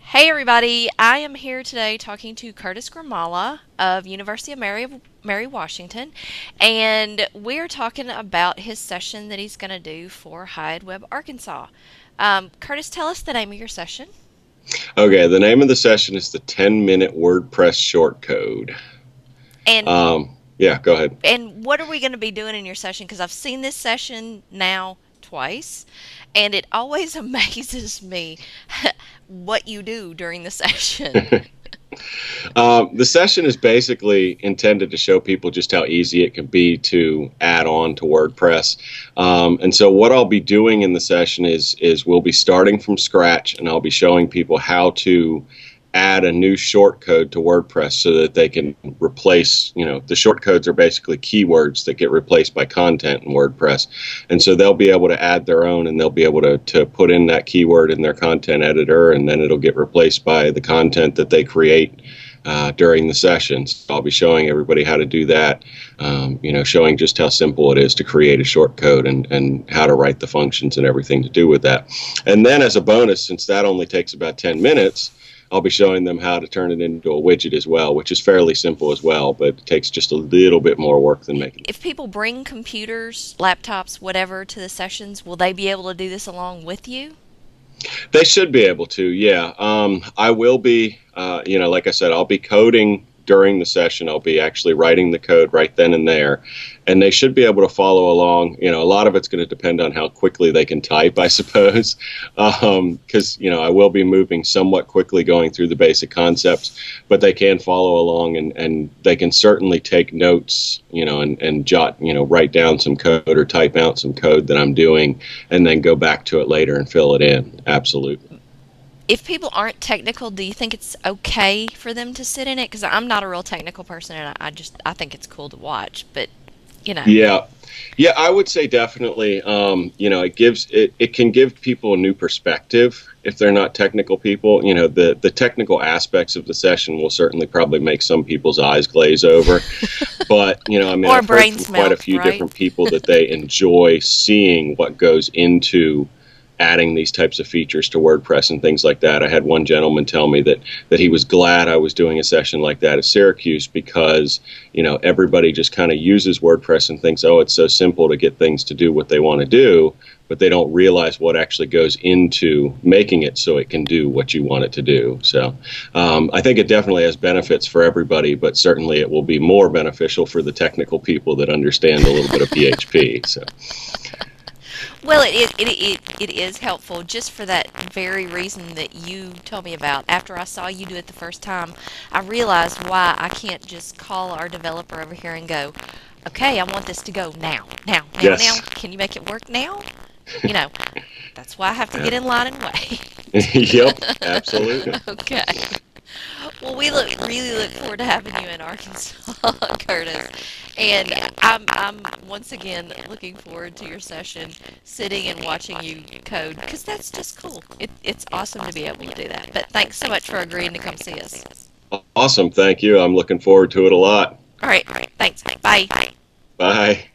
Hey everybody, I am here today talking to Curtis Grymala of University of Mary Washington, and we're talking about his session that he's going to do for Hyde Web, Arkansas. Curtis, tell us the name of your session. Okay, the name of the session is the 10-Minute Wordpress Shortcode. And Yeah, go ahead. and what are we going to be doing in your session? Because I've seen this session now twice, and it always amazes me what you do during the session. The session is basically intended to show people just how easy it can be to add on to WordPress. And so what I'll be doing in the session is we'll be starting from scratch, and I'll be showing people how to add a new shortcode to WordPress so that they can replace, the shortcodes are basically keywords that get replaced by content in WordPress. And so they'll be able to add their own, and they'll be able to put in that keyword in their content editor, and then it'll get replaced by the content that they create during the sessions. I'll be showing everybody how to do that, showing just how simple it is to create a shortcode and how to write the functions and everything to do with that. And then as a bonus, since that only takes about 10 minutes, I'll be showing them how to turn it into a widget as well, which is fairly simple as well, but it takes just a little bit more work than making it. If people bring computers, laptops, whatever to the sessions, will they be able to do this along with you? They should be able to, yeah. I will be, like I said, I'll be coding during the session. I'll be actually writing the code right then and there, and they should be able to follow along. A lot of it's going to depend on how quickly they can type, I suppose, because, I will be moving somewhat quickly going through the basic concepts, but they can follow along, and they can certainly take notes, and jot, write down some code or type out some code that I'm doing, and then go back to it later and fill it in. Absolutely. If people aren't technical, do you think it's okay for them to sit in it? Because I'm not a real technical person, and I think it's cool to watch. But you know, Yeah, yeah, I would say definitely. It can give people a new perspective if they're not technical people. The technical aspects of the session will certainly probably make some people's eyes glaze over. But or I've heard brain from quite a smell, few right? different people that they enjoy seeing what goes into adding these types of features to WordPress and things like that. I had one gentleman tell me that he was glad I was doing a session like that at Syracuse because, everybody just kind of uses WordPress and thinks, oh, it's so simple to get things to do what they want to do, but they don't realize what actually goes into making it so it can do what you want it to do. So I think it definitely has benefits for everybody, but certainly it will be more beneficial for the technical people that understand a little bit of PHP. So. Well, it is helpful just for that very reason that you told me about. After I saw you do it the first time, I realized why I can't just call our developer over here and go, okay, I want this to go now, now, now, now. Yes. Can you make it work now? You know, that's why I have to Yeah. get in line and wait. Yep, absolutely. Okay. Well, we really look forward to having you in Arkansas, Curtis. And I'm once again looking forward to your session, sitting and watching you code, because that's just cool. It's awesome to be able to do that. But thanks so much for agreeing to come see us. Awesome. Thank you. I'm looking forward to it a lot. All right. Thanks. Bye. Bye.